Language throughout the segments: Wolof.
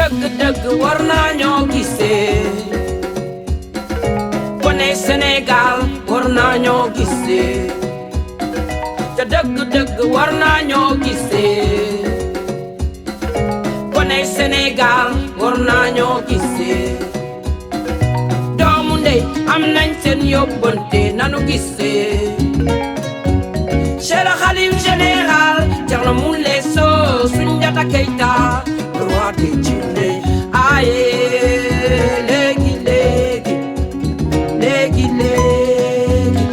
dëgg-dëgg war naa ñoo gisee kone Sénégal war naa ñoo gisee te dëgg-dëgg war naa ñoo gisee kone Sénégal war naa ñoo gisee doomu ndey am nañ seen yóbbante nanu gisee Cheikh Khalif général Thierno Moule Sow Soundiata Keita roi des Djinné aye léegi léegi léegi léegi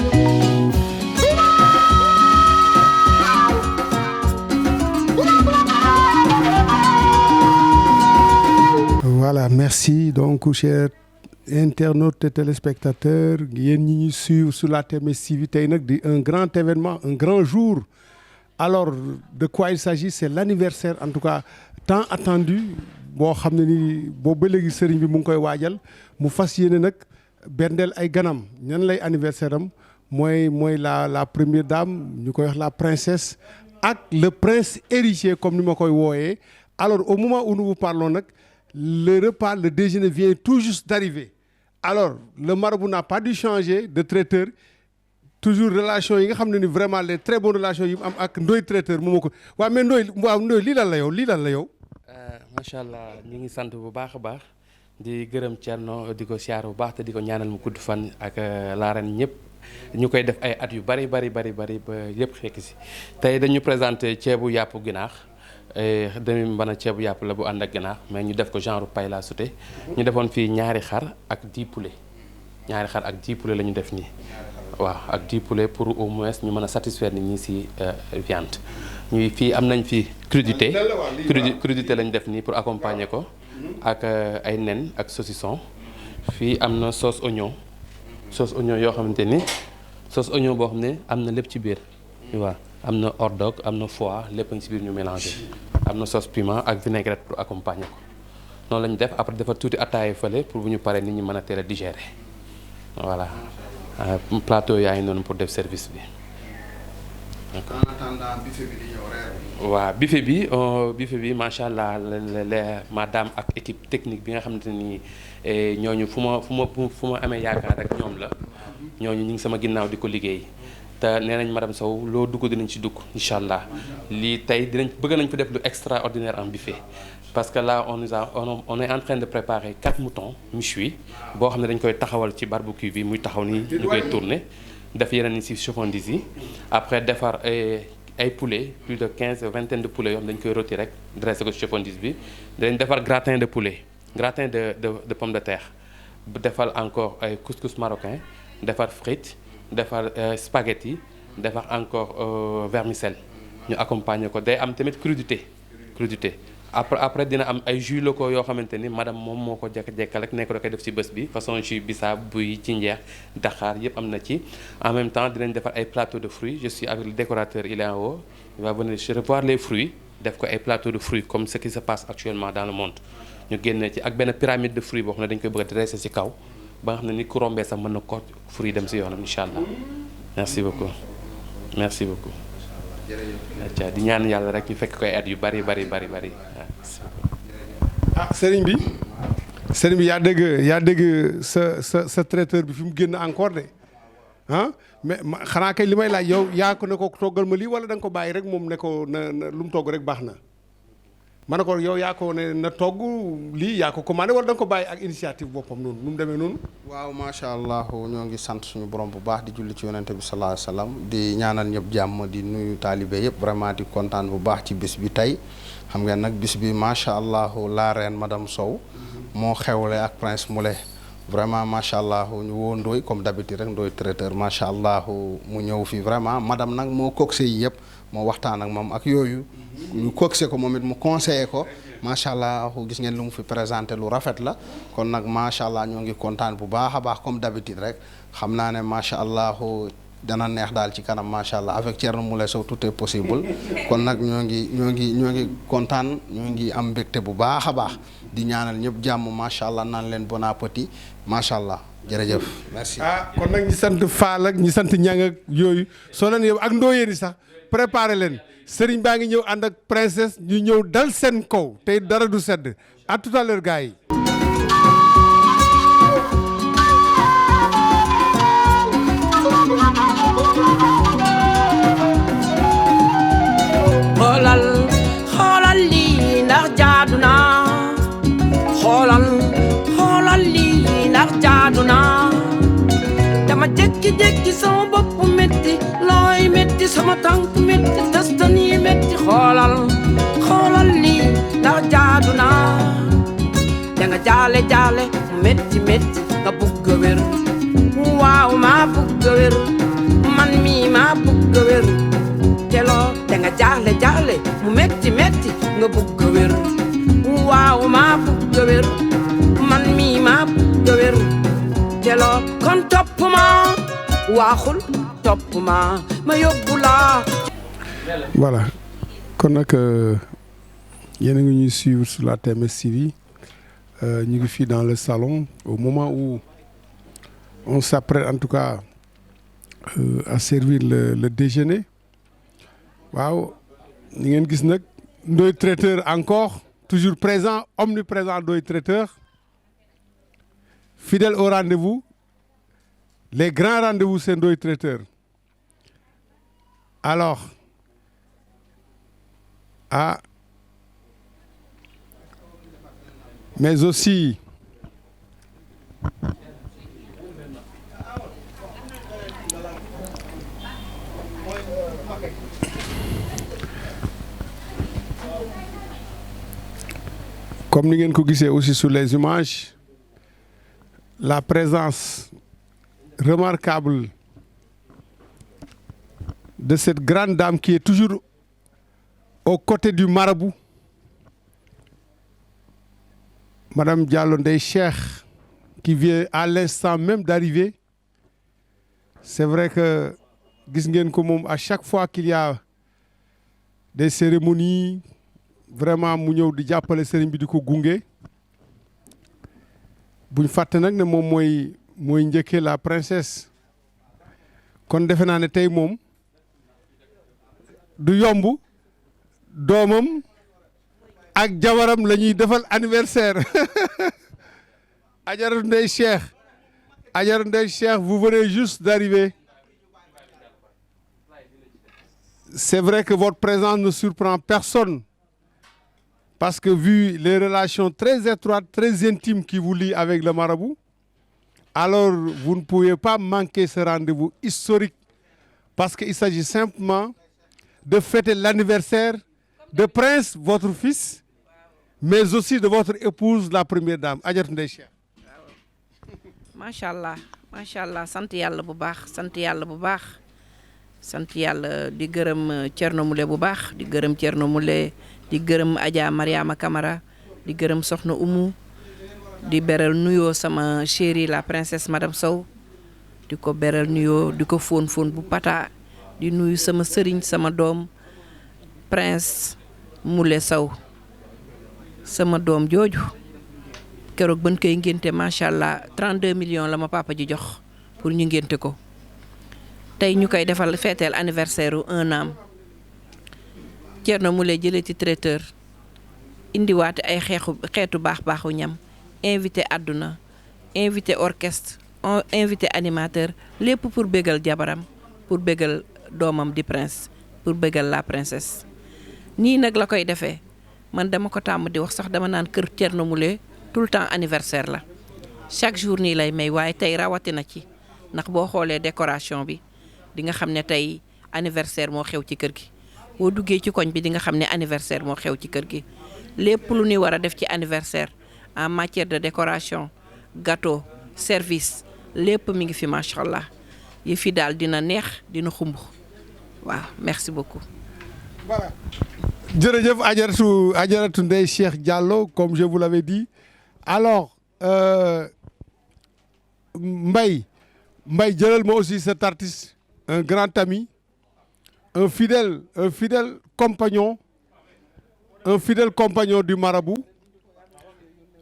Voilà, merci donc chers internautes et téléspectateurs yéen ñi ñuy suivre sur la TMS TV tey nag di un grand événement un grand jour alors de quoi il s'agit c'est l'anniversaire en tout cas tant attendu boo xam ne ni boobu ba léegi sëriñ bi mu ngi koy waajal mu fas yéene nag bendeel ay ganam ñan lay anniversaire am mooy la première dame ñu koy wax la princesse ak le prince héritier comme ni ma koy wooyee alors au moment où nous vous parlons nag le repas le déjeuner vient tout juste d'arriver alors le marabout n'a pas dû changer de traiteur toujours relation yi nga xam ne ni vraiment les très bonnes relations yi mu am ak Ndoye traiteur moom ko waaw mais Ndoye lii lan la yow macha allah ñu ngi sant bu baax a baax di gërëm Thierno di ko siyaar bu baax te di ko ñaanal mu gudd fan ak la reine ñëpp ñu koy def ay at yu bari ba yëpp fekk si tey dañu présenté ceebu yàpp ginaax demi mbana ceebu yàpp la bu ànd ak ginaar mais ñu def ko genre paille la sauté ñu defoon fii ñaari xar ak 10 poulets la ñu def nii waaw ak 10 poulets pour au moins ñu mën a satisfaire nit ñi ci viande ñuy fii am nañ fii crudité lañ def nii pour accompagner ko ak ay nen ak saucisson fii am na sauce oignon yoo xamante ni sauce oignon boo xam ne am na lépp ci biir waaw am na hors dog am na foie lépp a ngi ci biir ñu mélangé am na sauce piment ak vinaigrette pour accompagner ko noonu la ñu def après dafa tuuti attaaye fële pour bu ñu paree nit ñi mën a teel a digérer voilà plateau yaa ngi noonu pour def service bi. en attendant buffet bi di ñëw reer. waaw buffet bi macha allah madame ak équipe technique bi nga xamante ni ñooñu fu ma amee yaakaar rek ñoom la ñooñu ñu ngi sama ginnaaw di ko liggéey. te nee nañ madame Sow loo dugg dinañ ci dugg incha allah lii tey bëgg nañ ko def lu extraordinaire en buffet parce que là on est en train de préparer 4 moutons méchouis boo xam ne dañ koy taxawal ci barbecue bi muy taxaw ni ñu koy tourner def yeneen ci chauffandise yi après defar ay poulet plus de 15 vingtaine de poulets yoo xam dañ koy rôti rek dressé ko ci chauffandise bi dañ defar gratin de poulet gratin de pomme de terre defar encore ay couscous marocain defar frites defar spaghetti defar encore vermicelle ñu accompagner ko day am tamit crudité après dina am ay jus locaux yoo xamante ni madame moom moo ko jekk-jekkal rek nekk da koy def ci bés bi façon jus bisaab buy ci njeex daxaar yëpp am na ci en même temps dinañ defar ay plateau de fruits je suis avec le décorateur il est en haut il va venir revoir les fruits def ko ay plateau de fruits comme ce qui se passe actuellement dans le monde ñu génne ci ak benn pyramide de fruits boo xam ne dañ koy bëgg a dresser ci kaw ba nga xam ne ni ku rombee sax mën na ko fruit dem si yoonam incha allah merci beaucoup jërëjëf di ñaan yàlla rek ñu fekk koy at yu bari sëriñ bi yaa dégg sa traiteur bi fi mu génn encore de mais xanaa kay li may laaj yow yaa ko ne ko toggal ma lii wala da nga ko bàyyi rek moom ne ko na lu mu togg rek baax na ma ne ko yow yaa ko ne na togg lii yaa ko commandé wala da nga ko bàyyi ak initiative boppam noonu nu mu demee noonu. waaw macha allah ñoo ngi sant suñu borom bu baax di julli ci yonente bi sallallahu alayhi wasallam di ñaanal ñëpp jàmm di nuyu taalibe yëpp vraiment di kontaan bu baax ci bis bi tey xam ngeen nag bis bi macha allah la reine madame Sow moo xewle ak prince Moulé vraiment macha allah ñu woo Ndoye comme d'habitude rek Ndoye traiteur macha allah mu ñëw fii vraiment madame nag moo coxé yi yëpp. moo waxtaan ak moom ak yooyu ñu coxé ko moom it mu conseillé ko macha allah gis ngeen lu mu fi présenté lu rafet la kon nag macha allah ñoo ngi kontaan bu baax a baax comme d'habitude rek xam naa ne macha allah dana neex daal ci kanam macha allah avec Thierno Moule Sow tout est possible kon nag ñoo ngi kontaan ñoo ngi am mbégte bu baax a baax di ñaanal ñëpp jàmm macha allah naan leen bon appétit macha allah jërëjëf merci. kon nag ñi sant Fall ak ñi sant Ñang ak yooyu soo leen yow ak ndooyeen yi sax préparé leen sëriñ baa ngi ñëw ànd ak princesse ñu ñëw dal seen kaw tey dara du sedd à tout à l'heure gars yi. xoolal lii ndax jaadu na xoolal lii ndax jaadu na dama jékki-jékki sama bopp métti looy métti sama tànk métti testan yi métti xoolal lii ndax jaadu na danga jaale métti nga bugg a wér waaw maa bugg a wér man mii maa bugg a wér teloo danga jaale mu métti nga bugg a wér waaw maa bugg a wér man mii maa bugg a wér teloo kon topp ma waaxul topp ma yóbbu la. Voilà kon nag yéen a ngi ñuy suivre sur la TMS TV ñu ngi fii dans le salon au moment où on s'apprête en tout cas à servir le déjeuner. waaw ni ngeen gis nag Ndoye Traiteur encore toujours présent omniprésent Ndoye Traiteur fidèle au rendez-vous les grands rendez-vous c'est Ndoye Traiteur alors mais aussi comme ni ngeen ko gisee aussi sur les images la présence remarquable de cette grande dame qui est toujours aux côtés du marabout Madame Diallo Ndeye Cheikh qui vient à l'instant même d'arriver c'est vrai que gis ngeen ko moom à chaque fois qu'il y a des cérémonies vraiment mu ñëw di jàppale sëriñ bi di ko gunge buñ fàtte nag ne moom mooy njëkkee la princesse kon defe naa ne tey moom du yomb doomam ak jabaram la ñuy defal anniversaire Adjaratou Ndeye Cheikh vous venez juste d'arriver c'est vrai que votre présence ne surprend personne parce que vu les relations très étroites, très intimes qui vous lient avec le marabout, alors vous ne pouvez pas manquer ce rendez-vous historique parce qu'il s'agit simplement de fêter l'anniversaire de Prince, votre fils, mais aussi de votre épouse, la première dame, Adjaratou Ndeye Cheikh. macha allah sant yàlla bu baax sant yàlla di gërëm Thierno Moule bu baax di gërëm Thierno Moule di gërëm Adja Mariama Camara di gërëm Soxna Umu di beral nuyoo sama chérie la princesse madame Sow di ko beral nuyoo di ko fóon bu pata di nuyu sama sëriñ sama doom prince Moule Sow sama doom jooju keroog ban koy ngénte macha allah 32 millions la ma papa ji jox pour ñu ngénte ko tey ñu koy defal feeteel anniversaire u 1 an Thierno Moule jëlee ci traiteur indiwaate ay xeetu baaxu ñam invité àdduna invité orchestre invité animateur lépp pour bégal jabaram pour bégal doomam di prince pour bégal la princesse nii nag la koy defee man dama ko tàmm di wax sax dama naan kër Thierno Moule tout le temps anniversaire la chaque jour nii lay may waaye tey rawatina ci ndax boo xoolee décoration bi di nga xam ne tey anniversaire moo xew ci kër gi boo duggee ci koñ bi di nga xam ne anniversaire moo xew ci kër gi lépp lu ñuy war a def ci anniversaire en matière de décoration gâteau service lépp mi ngi fi macha allah yi fi daal dina neex dina xumb waaw merci beaucoup. Voilà. jërëjëf Adjaratou Ndeye Cheikh Diallo comme je vous l'avais dit alors Mbaye jëlal ma aussi cet artiste un grand ami un fidèle compagnon du marabout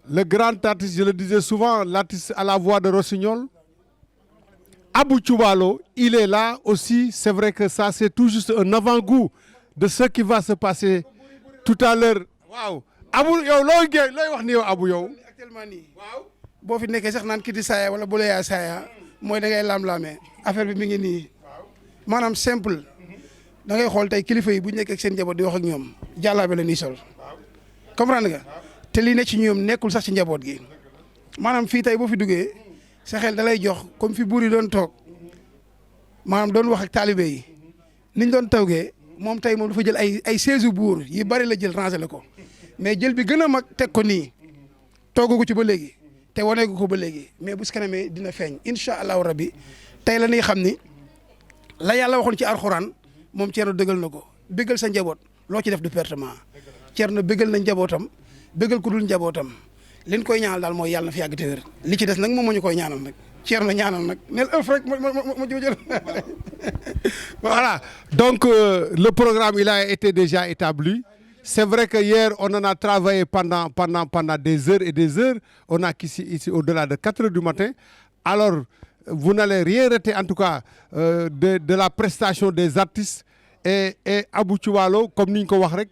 le grand artiste je le disais souvent l'artiste à la voix de Rossignol Abou Thioubalo, il est là aussi. C'est vrai que ça, c'est tout juste un avant-goût de ce qui va se passer tout à l'heure. Waaw Abou yow looy wax ni yow Abou yow. Actuellement nii. Waaw boo fi nekkee sax naan kiti saaya wala bu la yaa saaya mooy da ngay laam-laamee affaire bi mi ngi nii maanaam simple da ngay xool tey kilifa yi bu ñu nekkee ak seen njaboot di wax ak ñoom jàllaabe la nii sol comprendre nga te li ne ci ñoom nekkul sax ci njaboot gi maanaam fii tey boo fi duggee sa xel da lay jox comme fi buur yi doon toog maanaam doon wax ak taalibe yi niñ doon tawgee moom tey moom dafa jël ay seize buur yi bari la jël rangé la ko mais jël bi gën a mag teg ko nii toogagu ci ba léegi te waneegu ko ba léegi mais bu si kanamee dina feeñ incha allahu rabbi tey la ñuy xam ni la yàlla waxoon ci alxuraan moom Thierno dëggal na ko bëggal sa njaboot loo ci def du pertement Thierno bëggal na njabootam bëggal ku dul njabootam liñ koy ñaanal daal mooy yàlla na fi yàgg te wér li ci des nag moom moo ñu koy ñaanal nag Thierno ñaanal nag nel ëf rek ma jël Voilà, donc le programme il a été déjà établi. C'est vrai que hier on en a travaillé pendant des heures et des heures. On a ici au-delà de 4 heures du matin. Alors vous n'allez rien rater en tout cas de la prestation des artistes et Abou Thioubalo comme ni ñu ko wax rek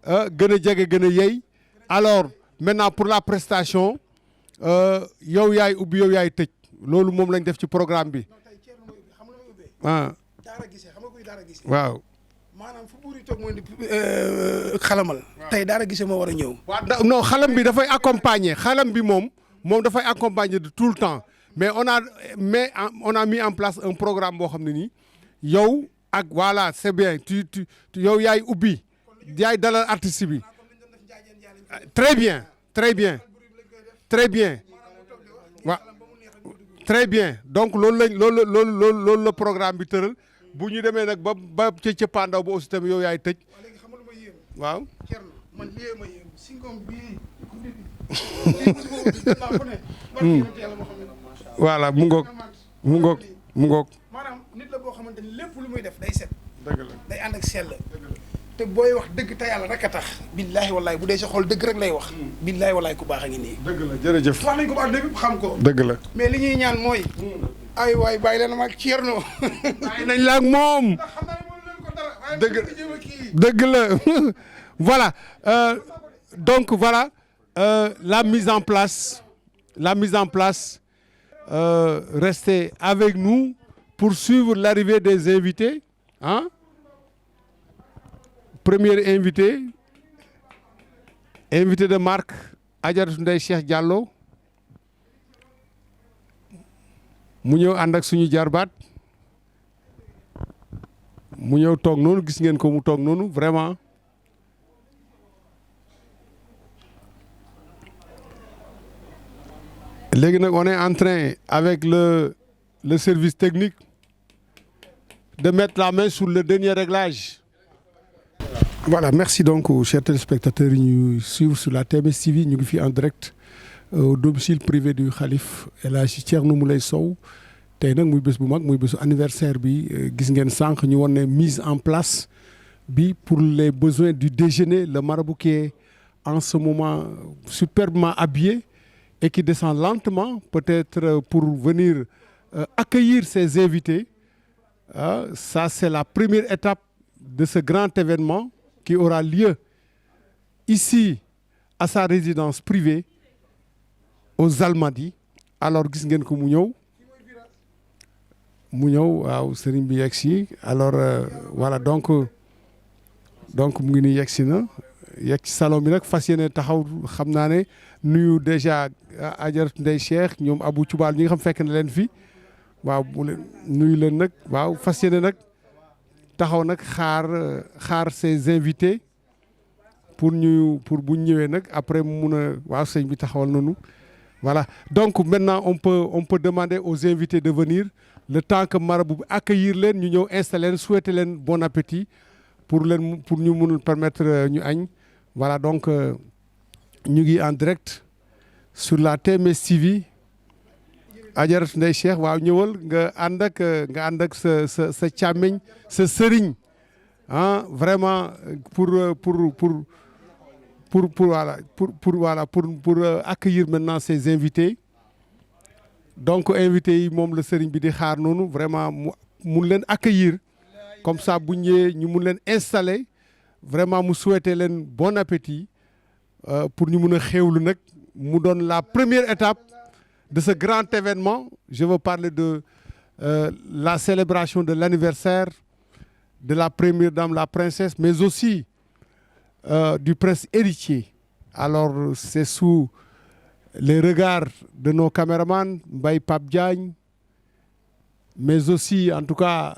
gën a jege gën a yey. Alors maintenant pour la prestation yow yaay ubbi yow yaay tëj loolu moom lañ def ci programme bi. ah. waaw. maanaam fu buur yi toog mooy xalamal. tey daara gisee moo war a ñëw. waaw non xalam bi dafay accompagner xalam bi moom dafay accompagner de tout le temps mais on a mis en place un programme boo xam ne nii yow ak voilà c'est bien tu yow yaay ubbi yaay dalal artiste bi très bien très bien très bien waaw très bien donc loolu la programme bi tëral. bu ñu demee nag ba ca cëppaandaw ba aussi tamit yow yaay tëj. waaw. man lii ma yéem singom bii. voilà mu ngoog. maanaam nit la boo xamante ni lépp lu muy def day set. dëgg la day ànd ak sell. te booy wax dëgg te yàlla rek a tax. billaahi wallaahi bu dee sa xol dëgg rek lay wax. billaahi wallaahi ku baax a ngi nii. dëgg la jërëjëf. wax nañ ko ba dëgg xam ko. dëgg la mais li ñuy ñaan mooy. ay waay bàyyi leen ma ak Thierno. bàyyi nañ la ak moom. dëgg la voilà donc voilà la mise en place restez avec nous pour suivre l'arrivée des invités hein. Premier invité de marque Adjaratou Ndeye Cheikh Diallo mu ñëw ànd ak suñu jarbaat mu ñëw toog noonu gis ngeen ko mu toog noonu vraiment léegi nag on est en train avec le service technique de mettre la main sur le dernier réglage. Voilà, merci donc aux chers téléspectateurs yi ñu suivre sur la TMS TV ñu ngi fi en direct au domicile privé du Khalife El Hadji Thierno Mouleye Sow tey nag muy bés bu mag muy bésu anniversaire bi gis ngeen sànq ñu won ne mise en place bi pour les besoins du déjeuner le marabout qui est en ce moment superbement habillé et qui descend lentement peut-être pour venir accueillir ses invités. Ça c'est la première étape de ce grand événement qui aura lieu ici à sa résidence privée aux Almadies. Alors gis ngeen ko mu ñëw waaw sëriñ bi yegg si alors voilà donc mu ngi nii yegg si na yegg ci salon bi nag fas yéene taxaw xam naa ne nuyu déjà Adjaratou Ndeye Cheikh ñoom Abou Thioubalo ñi nga xam fekk na leen fi waaw bu leen nuyu leen nag waaw fas yéene nag taxaw nag xaar ses invités pour bu ñëwee nag après mu mun a waaw sëñ bi taxawal noonu voilà donc maintenant on peut demander aux invités de venir le temps que marabout bi accueillir leen ñu ñëw installer leen souhaiter leen bon appétit pour ñu mun permettre ñu añ voilà donc ñu ngi en direct sur la TMS TV Adjaratou Ndeye Cheikh waaw ñëwal nga ànd ak sa càmmiñ sa sëriñ ah vraiment pour accueillir maintenant ces invités donc invité yi moom la sëriñ bi di xaar noonu vraiment mu mun leen accueillir comme ça bu ñëwee ñu mun leen installer vraiment mu souhaiter leen bon appétit pour ñu mun a xéewlu nag mu doon la première étape de ce grand événement. Je veux parler de la célébration de l'anniversaire de la première dame, la princesse, mais aussi du prince héritier. Alors c'est sous les regards de nos caméramans, Mbaye Pape Diagne, mais aussi en tout cas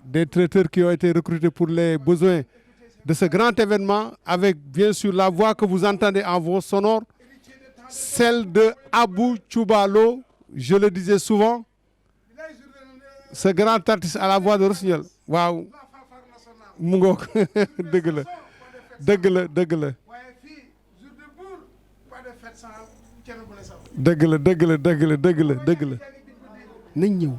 des traiteurs qui ont été recrutés pour les besoins de ce grand événement, avec bien sûr la voix que vous entendez en voix sonore, celle de Abou Choubalo, je le disais souvent, ce grand artiste à la voix de Rossignol. Waaw mu ngoog dëgg la dëgg la dëgg la dëgg la dëgg la dëgg la dëgg la dëgg la nañ ñëw.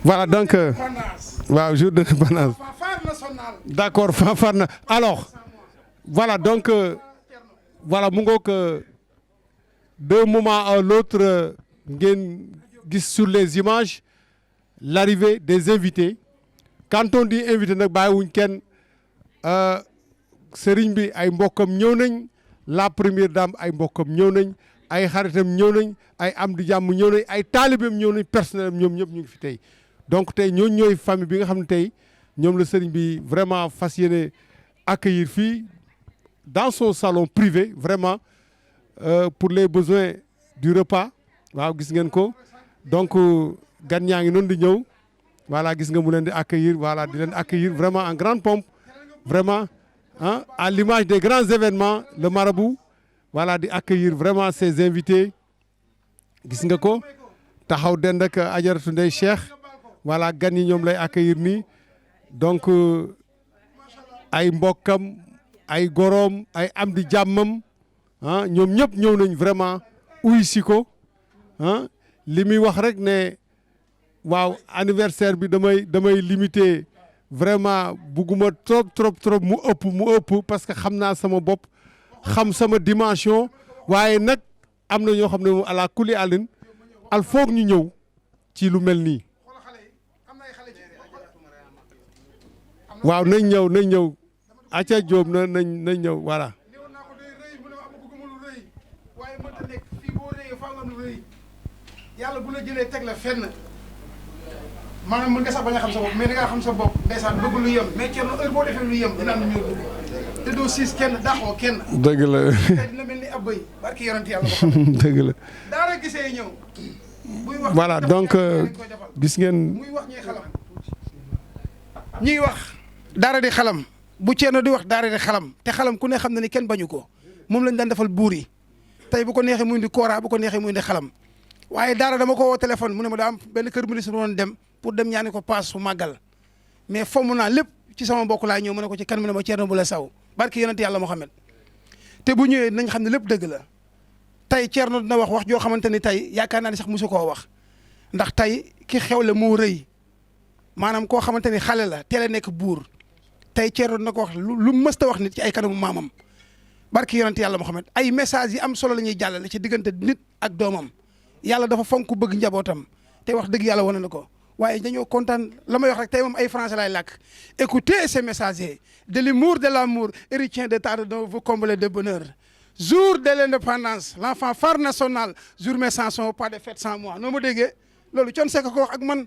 Voilà donc waaw jour de l'indépendance. D'accord fanfare na alors voilà donc voilà mu ngoog d'un moment à l'autre ngeen gis sur les images l'arrivée des invités. Quand on dit invité nag bàyyiwuñ kenn sëriñ bi ay mbokkam ñëw nañ, la première dame ay mbokkam ñëw nañ, ay xaritam ñëw nañ, ay am di jàmm ñëw nañ, ay taalibeem ñëw nañ, personnel ñoom ñëpp ñu ngi fi tey. Donc tey ñooñu ñooy famille bi nga xam ne tey ñoom la sëriñ bi vraiment fas yéene accueillir fii dans son salon privé vraiment pour les besoins du repas. Waaw gis ngeen ko donc gan ñaa ngi noonu di ñëw voilà gis nga mu leen di accueillir voilà di leen accueillir vraiment en grande pompe vraiment ah à l'image des grands événements le marabout voilà di accueillir vraiment ses invités gis nga ko taxaw dend ak Ajaratu Ndey Cheikh voilà gan yi ñoom lay accueillir nii donc ay mbokkam ay goroom ay am di jàmmam ah ñoom ñëpp ñëw nañ vraiment uy si ko ah li muy wax rek ne waaw anniversaire bi damay limité vraiment bugguma trop mu ëpp parce que xam naa sama bopp xam sama dimension waaye nag am na ñoo xam ne moom ala kulli àllin al foog ñu ñëw ci lu mel nii waaw nañ ñëw acca Jóob nañ ñëw voilà yàlla bu la jëlee teg la fenn maanaam mën nga sax bañ a xam sa bopp mais da ngaa xam sa bopp ndeysaan bëgg lu yem mais kenn heure boo defee lu yem dina am ñëw te doo siis kenn daxoo kenn. dëgg la dina mel ni ab bëy barki yonent yàlla ko xam. dëgg la daara gisee ñëw. buy wax voilà donc gis ngeen. muy wax ñuy xalam. ñuy wax daara di xalam bu Ceerno di wax daara di xalam te xalam ku ne xam na ni kenn bañu ko moom lañ daan defal buur yi tey bu ko neexee muy indi kora bu ko neexee muy indi xalam waaye daara dama ko woo téléphone mu ne ma daa am benn kër ministre woon dem pour dem ñaani ko paas su màggal mais fomm naa lépp ci sama mbokk laa ñëw mu ne ko ci kan mu ne ma Ceerno Moule Sow barki yonent yàlla Muhammad te bu ñëwee nañ xam ne lépp dëgg la tey Ceerno dina wax joo xamante ni tey yaakaar naa ne sax mosu koo wax ndax tey ki xewle moo rëy maanaam koo xamante ni xale la teel a nekk buur tey Ceerno dina ko wax lu mësta wax nit ci ay kanamu maamam barki yonent yàlla Muhammad ay message yi am solo la ñuy jàllale ci diggante nit ak doomam yàlla dafa fonk bëgg njabootam te wax dëgg yàlla wane na ko waaye dañoo kontaan la may wax rek tey moom ay français laay làkk écoutez ces messagers de l'humour de l'amour héritier de tant de vous combler de bonheur jour de l'indépendance l'enfant phare national jour mes chansons pas de fête sans moi noo ma déggee loolu Thione Seck ko wax ak man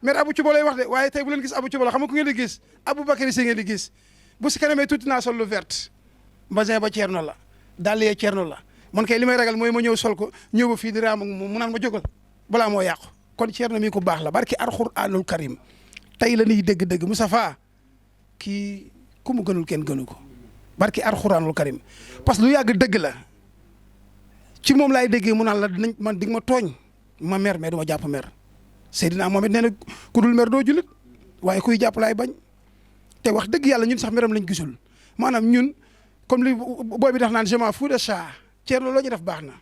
mais Abou Thioubalo lay wax de waaye tey bu leen gis Abou Thioubalo xam nga ku ngeen di gis Aboubacry Sy ngeen di gis bu si kanamee tuuti naa sol lu verte mbasin ba Ceerno la dàll yee Ceerno la man kay li may ragal mooy ma ñëw sol ko ñëw ba fii di raam ak moom mu naan ma jógal balaa moo yàqu kon Ceerno mi ko baax la barki Alxuraanul Karim tey la ñuy dégg-dégg Moustapha kii ku mu gënul kenn gënu ko barki Alxuraanul Karim parce que lu yàgg dëgg la ci moom laay déggee mu naan la dinañ man dig ma tooñ ma mer mais du ma jàpp mer Seydina Mohamed nee na ku dul mer doo jullit waaye kuy jàpp laay bañ te wax dëgg yàlla ñun sax meram lañ gisul maanaam ñun comme li booy bi def naan je m'en fous de ça Ceerno loo ñu def baax na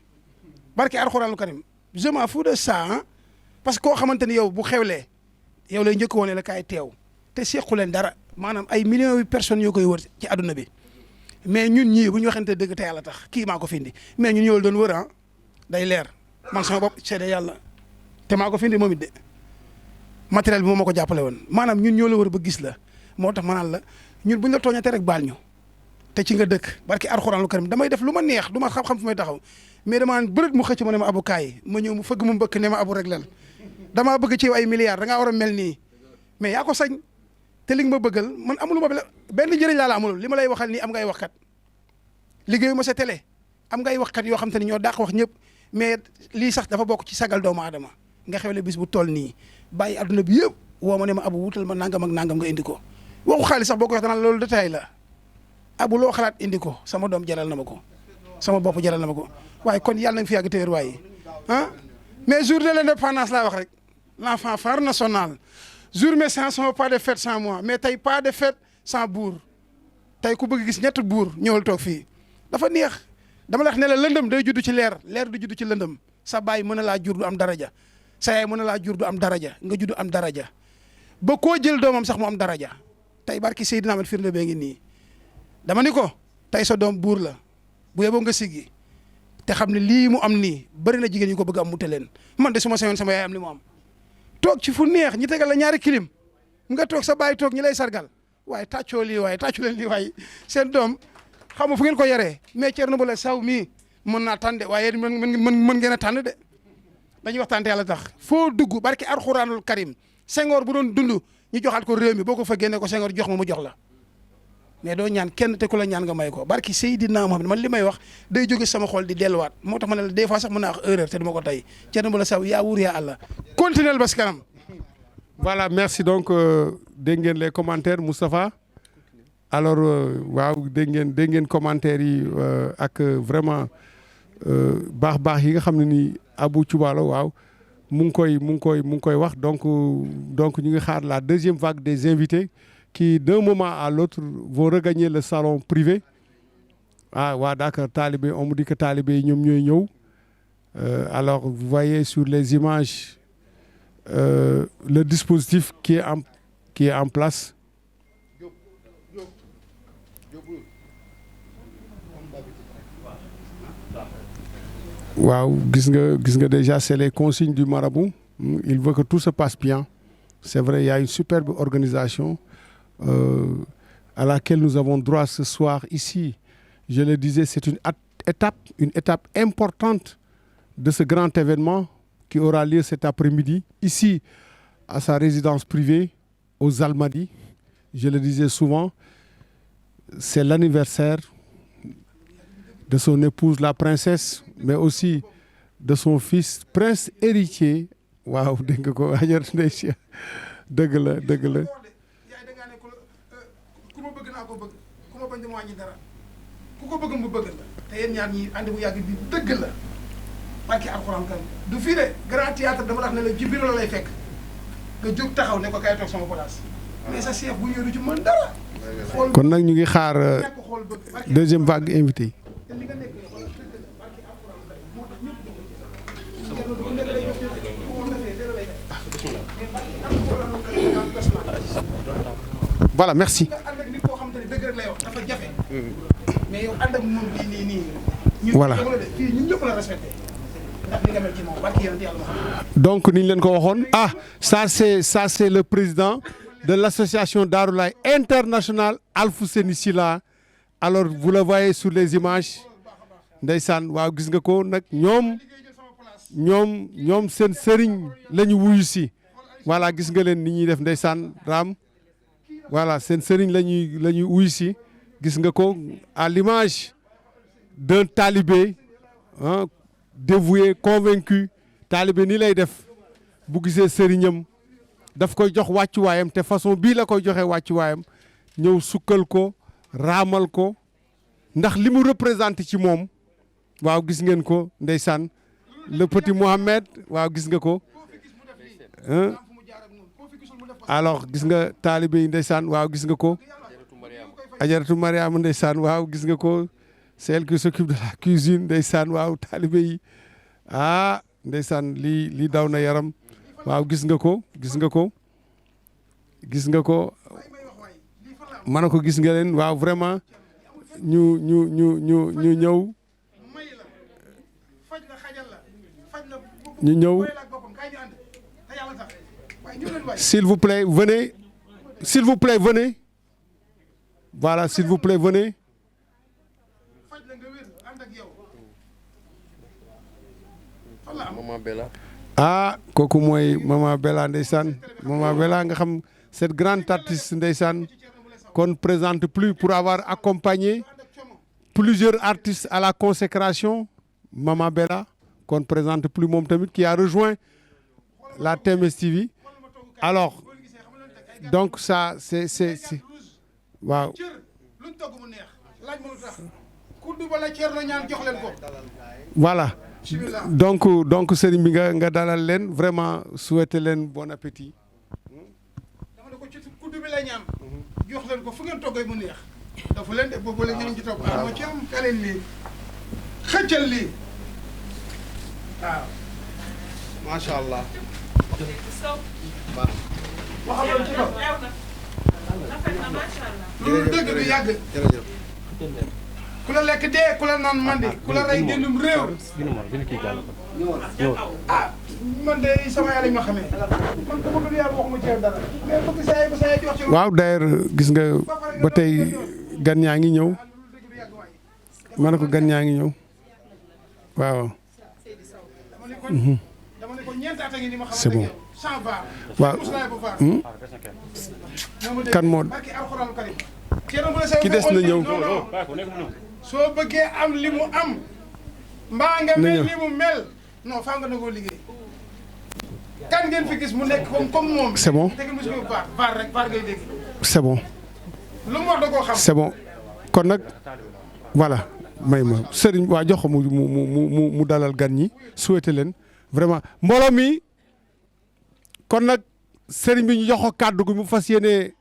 barki Alxuraanul Karim je m'en fous de ça parce que koo xamante ni yow bu xewlee yow lay njëkk woone la kaay teew te sequ leen dara maanaam ay millions yu personnes yoo koy wër ci àdduna bi mais ñun ñii bu ñu waxante dëgg te yàlla tax kii maa ko fi indi mais ñun ñoo doon wër ah day leer man sama bopp seede yàlla te maa ko fi indi moom it de matériel bi moom ma ko jàppale woon maanaam ñun ñoo la wër ba gis la moo tax ma naan la ñun bu ñu la tooñatee rek baal ñu te ci nga dëkk barki alxuraanul karim damay def lu ma neex du ma xam fu may taxaw mais damaa bërët mu xëcc ma ne ma abu kaay ma ñëw mu fëgg mu mbëkk ne ma abu rek lal damaa bëgg ci ay milliards da ngaa war a mel nii mais yaa ko sañ te li nga ma bëggal man amulu ma benn njëriñ laa la amulul li ma lay waxal nii am ngay waxkat liggéeyu ma sa télé am ngay waxkat yoo xam te ne ñoo dàq wax ñëpp mais lii sax dafa bokk ci sagal doomu aadama nga xewle bis bu toll nii bàyyi adduna bi yëpp woo ma ne ma abu wutal ma nangam ak nangam nga indi ko waxu xaalis sax boo ko wax danaa loolu détail la abu loo xalaat indi ko sama doom jaral na ma ko sama bopp jaral na ma ko waaye kon yàlla nañ fi yàgg téer waaye ah mais jour de l'indépendance laa wax rek l'enfant phare national jour mes sans sont pas de fête sans moi mais tey pas de fête sans buur tey ku bëgg gis ñett buur ñëwal toog fii dafa neex dama la wax ne la lëndëm day judd ci leer leer du judd ci lëndëm sa baay mën na laa jur du am daraja sa yaay mën na laa jur du am daraja nga judd am daraja ba koo jël doomam sax mu am daraja tey barki Seydina Ahmed firnde bee ngi nii dama ni ko tey sa doom buur la bu yeboo nga siggi te xam ne lii mu am nii bëri na jigéen ñu ko bëgg am mu te leen man de su ma sañoon sama yaay am li mu am toog ci fu neex ñi tegal la ñaari kilim nga toog sa baay toog ñi lay sargal waaye tàccoo lii waaye tàccu leen lii waaye seen doom xam nga fu ngeen ko yaree mais Thierno Moule Sow mii mën naa tànn de waaye mën ngeen a tànn de dañuy waxtaan te yàlla tax foo dugg barki alxuraanul karim Senghor bu doon dund ñu joxaat ko réew mi boo ko fa génne ko Senghor jox ma mu jox la mais doo ñaan kenn te ku la ñaan nga may ko barki Seydina Muhammad man li may wax day jóge sama xol di delluwaat moo tax ma ne la des fois sax mën naa wax erreur te du ma ko tey Thierno Moule Sow yaa wuur yaa Allah continuel ba si kanam. Voilà, merci donc dégg ngeen les commentaires Moustapha alors waaw dégg ngeen commentaires yi ak vraiment baax yi nga xam ne ni Abou Thioubalo la waaw mu ngi koy wax donc ñu ngi xaar la deuxième vague des invités qui d'un moment à l'autre vont regagner le salon privé waa d'accord talibé on me dit que talibé yi ñoom ñooy ñëw alors vous voyez sur les images le dispositif qui est en place. waaw gis nga déjà c'est les consignes du marabout il veut que tout se passe bien c'est vrai il y a une superbe organisation à laquelle nous avons droit ce soir ici je le disais c'est une étape importante de ce grand événement qui aura lieu cet après-midi ici à sa résidence privée aux Almadies je le disais souvent c'est l'anniversaire de son épouse la princesse mais aussi de son fils prince héritier waaw dégg nga ko ajar ndey si dëgg la yaay da ngaa ne ku ma bëgg naa ko bëgg ku ma bañ dama wàññi dara ku ko bëgg mu bëgg la te yéen ñaar ñi ànd bu yàgg bi dëgg la barki alxuraan kan du fii de grand théâtre dama la wax ne la ci bureau la lay fekk nga jóg taxaw ne ko kay toog sama place mais sa chef bu ñëwee du ci mën dara kon nag ñu ngi xaar deuxième vague invité voilà merci. voilà donc ni ñu leen ko waxoon ça c'est le président de l'association Darou-Laye internationale Alfousseni Sylla alors vous le voyez sur les images ndeysaan waaw gis nga ko nag ñoom seen sëriñ la ñu wuyu si voilà gis nga leen ni ñuy def ndeysaan raam voilà seen sëriñ la ñuy wuyu si gis nga ko à l'image d'un talibé dévoué convaincu talibé ni lay def bu gisee sëriñam daf koy jox wàccuwaayam te façon bii la koy joxe wàccuwaayam ñëw sukkal ko raamal ko ndax li mu représenté ci moom waaw gis ngeen ko ndeysaan le petit Mohamed waaw gis nga ko alors gis nga taalibe yi ndeysaan waaw gis nga ko ajaratu Mariama ndeysaan waaw gis nga ko celle qui s'occupe de la cuisine ndeysaan waaw taalibe yi ndeysaan lii daw na yaram waaw gis nga ko gis nga ko ma ne ko gis nga leen waaw vraiment ñu ñëw ñu ñëw s'il vous plaît venez s'il vous plaît venez voilà s'il vous plaît venez Maman Bella. ah kooku mooy Maman Bella ndeysaan Maman Bella nga xam cette grande artiste ndeysaan qu'on ne présente plus pour avoir accompagné plusieurs artistes à la consécration Maman Bella qu'on ne présente plus moom tamit qui a rejoint la TMS TV alors donc ça c'est waaw voilà donc sëriñ bi nga dalal leen vraiment souhaiter leen bon appétit. dama ne ko ci kuddu bi la ñaan jox leen ko fu ngeen toggee mu neex dafa leen de boobu la ñaan ci topp ma ci am kaleen lii xëccal lii waaw macha allah. waxaloon ci kaw loolu dëgg du yàgg ku la lekk dee ku la naan mandi ku la rey génnum réew ah man de sama yàlla ma xamee man ko bëgg yàlla waxuma ci dara mais bëgg saa yi jox ci waaw d'ailleurs gis nga ba tey gan ñaa ngi ñëw ma ne ko gan ñaa ngi ñëw waaw dama ne ko ñeent at a ngi ni ma xam c'est bon sans var waaw kan moo ki des na ñëw soo bëggee am li mu am mbaa nga mel li mu mel non faa nga nangoo liggéey kan ngeen fi gis mu nekk comme moom c'est bon dégg nga ko var rek var ngay dégg c'est bon lu mu wax da koo xam c'est bon kon nag voilà may ma sëriñ waa jox ko mu dalal gan ñi souhaiter leen vraiment mbooloo mi kon nag sëriñ bi ñu jox ko kàddu gi mu fas yéene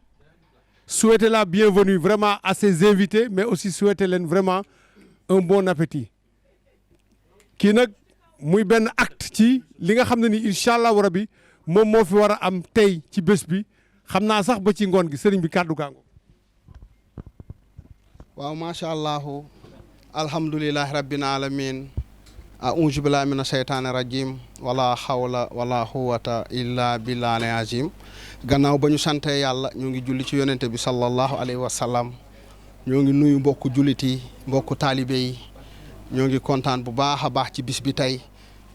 souhaiter la bienvenue vraiment à ses invités mais aussi souhaiter leen vraiment un bon appétit kii nag muy benn acte ci li nga xam ne ni incha allahu rabi moom moo fi war a am tey ci bés bi xam naa sax ba ci ngoon gi sëriñ bi kàddu gaango waaw macha allah alhamdulilahi rabbil alamin a'uuzu billahi mina sheytaani rajim wala hawla wala quwwata illa billahi azim gannaaw ba ñu sante yàlla ñu ngi julli ci yonente bi sallallahu alayhi wa sallam ñoo ngi nuyu mbokku jullit yi mbokku taalibe yi ñoo ngi kontaan bu baax a baax ci bis bi tey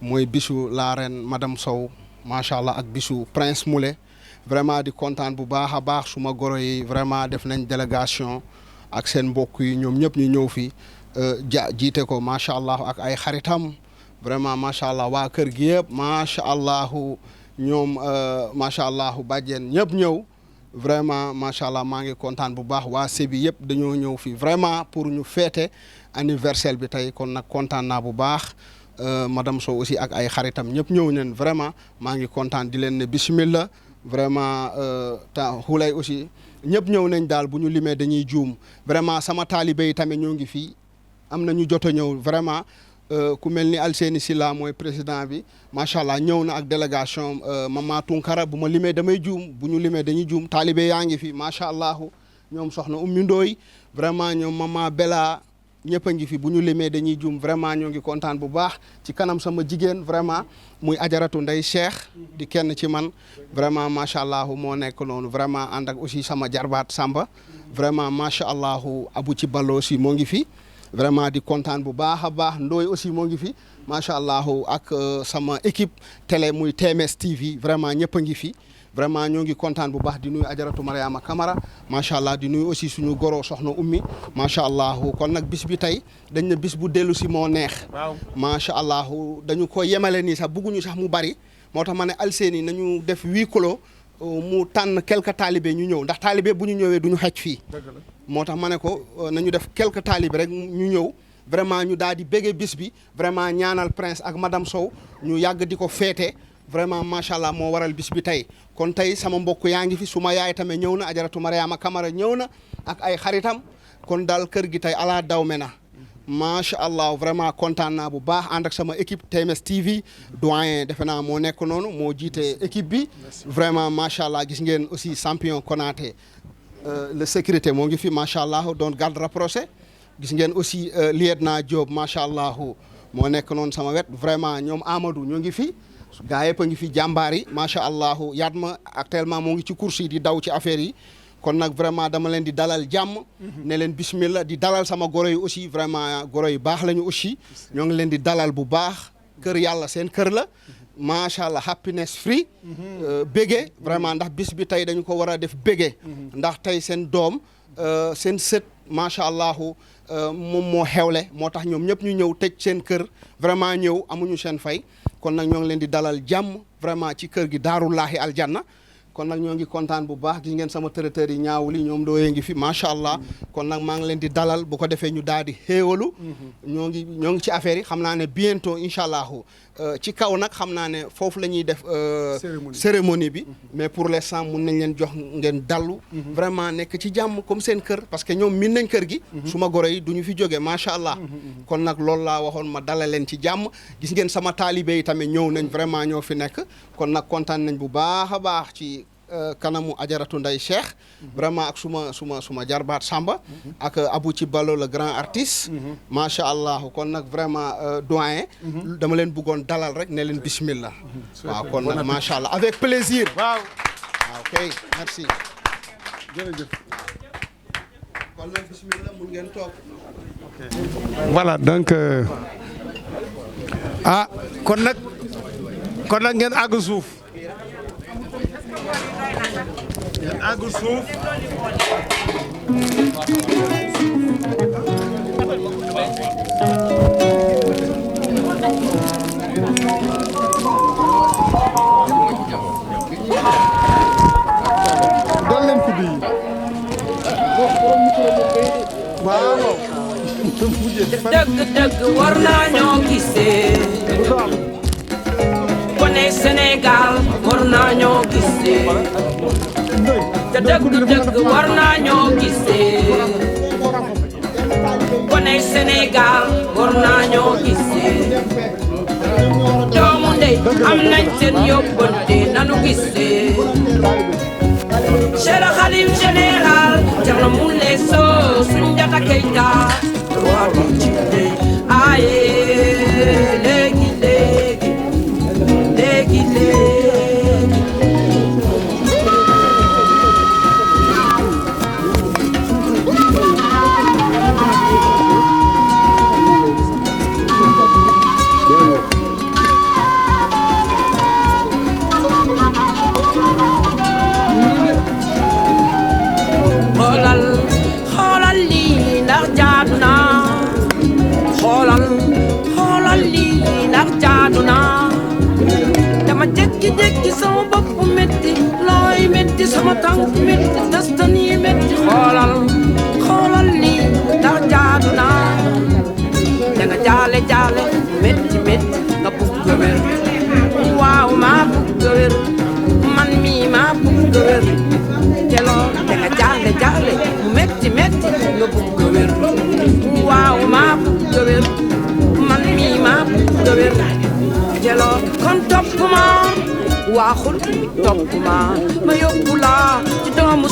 mooy bisu la reine madame Sow macha allah ak bisu Prince Moulé vraiment di kontaan bu baax a baax suma goro yi vraiment def nañ délégation ak seen mbokk yi ñoom ñëpp ñu ñëw fi jiite ko macha allah ak ay xaritam vraiment macha allah waa kër gi yëpp macha allah ñoom macha allah bàjjen ñëpp ñëw vraiment macha allah maa ngi kontaan bu baax waa Sébi yëpp dañoo ñëw fi vraiment pour ñu fêter anniversaire bi tey kon nag kontaan naa bu baax madame Sow aussi ak ay xaritam ñëpp ñëw neen vraiment maa ngi kontaan di leen ne bismillah vraiment xulay aussi ñëpp ñëw nañ daal bu ñu limee dañuy juum vraiment sama taalibe yi tamit ñoo ngi fii am na ñu jot a ñëw vraiment ku mel ni Alseeni Silla mooy président bi macha allah ñëw na ak délégation Mama Tunkara bu ma limee damay juum bu ñu limee dañuy juum taalibe yaa ngi fi macha allah ñoom soxna Ummi Ndooy vraiment ñoom Mama Bella ñëpp a ngi fi bu ñu limee dañuy juum vraiment ñoo ngi kontaan bu baax ci kanam sama jigéen vraiment muy ajaratu Ndey Cheikh di kenn ci man vraiment macha allah moo nekk noonu vraiment ànd ak aussi sama jarbaat Samba vraiment macha allah abu ci ballo aussi moo ngi fi vraiment di kontaan bu baax a baax Ndooy aussi moo ngi fi macha allah ak sama équipe télé muy TMS TV vraiment ñëpp a ngi fi vraiment ñoo ngi kontaan bu baax di nuyu ajaratu Mariama Camara macha allah di nuyu aussi suñu goro soxna ummi macha allah kon nag bis bi tey dañ ne bis bu dellu si moo neex. waaw macha allah dañu ko yemale nii sax bugguñu sax mu bari moo tax ma ne Alseeni nañu def 8 kilos mu tànn quelques talibé ñu ñëw ndax talibé bu ñu ñëwee du ñu xëj fii. moo tax ma ne ko nañu def quelques talibé rek ñu ñëw vraiment ñu daal di béggee bis bi vraiment ñaanal prince ak madame Sow ñu yàgg di ko féete. vraiment macha allah moo waral bis bi tey kon tey sama mbokk yaa ngi fi suma yaay tamit ñëw na ajaratu Mariama Camara ñëw na ak ay xaritam kon daal kër gi tey ala dawme na macha allah vraiment kontaan naa bu baax ànd ak sama équipe TMS TV doyen defe naa moo nekk noonu moo jiite équipe bi vraiment macha allah gis ngeen aussi champion Konaté le sécurité moo ngi fi macha allah doon garde rapproché gis ngeen aussi lieutenant Diop macha allah moo nekk noonu sama wet vraiment ñoom Amadou ñoo ngi fi gaa yëpp a ngi fi jàmbaar yi macha allah Yatma actuellement moo ngi ci course yi di daw ci affaire yi kon nag vraiment dama leen di dalal jàmm ne leen bismillah di dalal sama goro yi aussi vraiment goro yi baax lañu aussi ñoo ngi leen di dalal bu baax kër yàlla seen kër la macha allah happiness free bége vraiment ndax bis bi tey dañu ko war a def bége ndax tey seen doom seen sët macha allah moom moo xewle moo tax ñoom ñëpp ñu ñëw tëj seen kër vraiment ñëw amuñu seen fay kon nag ñoo ngi leen di dalal jàmm vraiment ci kër gi daarullahi aljanna kon nag ñoo ngi kontaan bu baax gis ngeen sama traiteur yi ñaawuli ñoom dooyee ngi fi macha allah kon nag maa ngi leen di dalal bu ko defee ñu daal di xéewalu ñoo ngi ci affaire yi xam naa ne bientôt incha allah ci kaw nag xam naa ne foofu la ñuy def cérémonie bi mais pour l'instant mun nañ leen jox ngeen dallu vraiment nekk ci jàmm comme seen kër parce que ñoom min nañ kër gi suma goro yi du ñu fi jógee macha allah kon nag loolu laa waxoon ma dalal leen ci jàmm gis ngeen sama taalibe yi tamit ñëw nañ vraiment ñoo fi nekk kon nag kontaan nañ bu baax a baax ci kanamu ajaratu nday Cheikh vraiment ak suma jarbaat Samba ak Abou ci Ballo le grand artiste macha allah kon nag vraiment doyen dama leen bëggoon dalal rek ne leen bismillah waaw kon nag macha allah avec plaisir waaw ok merci jërëjëf kon nag bismillah mun ngeen toog voilà donc kon nag ngeen àgg suuf ngeen àgg suuf doon leen fi bii waaw dëgg war naa ñoo gisee kone Sénégal war naa ñoo gisee te dëgg war naa ñoo gisee kone Sénégal war naa ñoo gisee doomu ndey am nañ seen yóbbante nanu gisee Cheikh Khalif général Thierno Moule Sow Soundiata Keita roi du Djidé aye léegi xoolal lii ndax jaadu na xoolal lii ndax jaadu na dama jékki-jékki sama bopp metti looy metti sama tànk metti destan yi metti xoolal lii ndax jaadu na danga jaale metti nga bugg a wér waaw maa bugg a wér man mii maa bugg a wér te lool danga jaale metti nga bugg a wér waaw maa bugg a wér man mii maa bugg a wér te lool kon topp ma waaxul topp ma yóbbu la ci doomu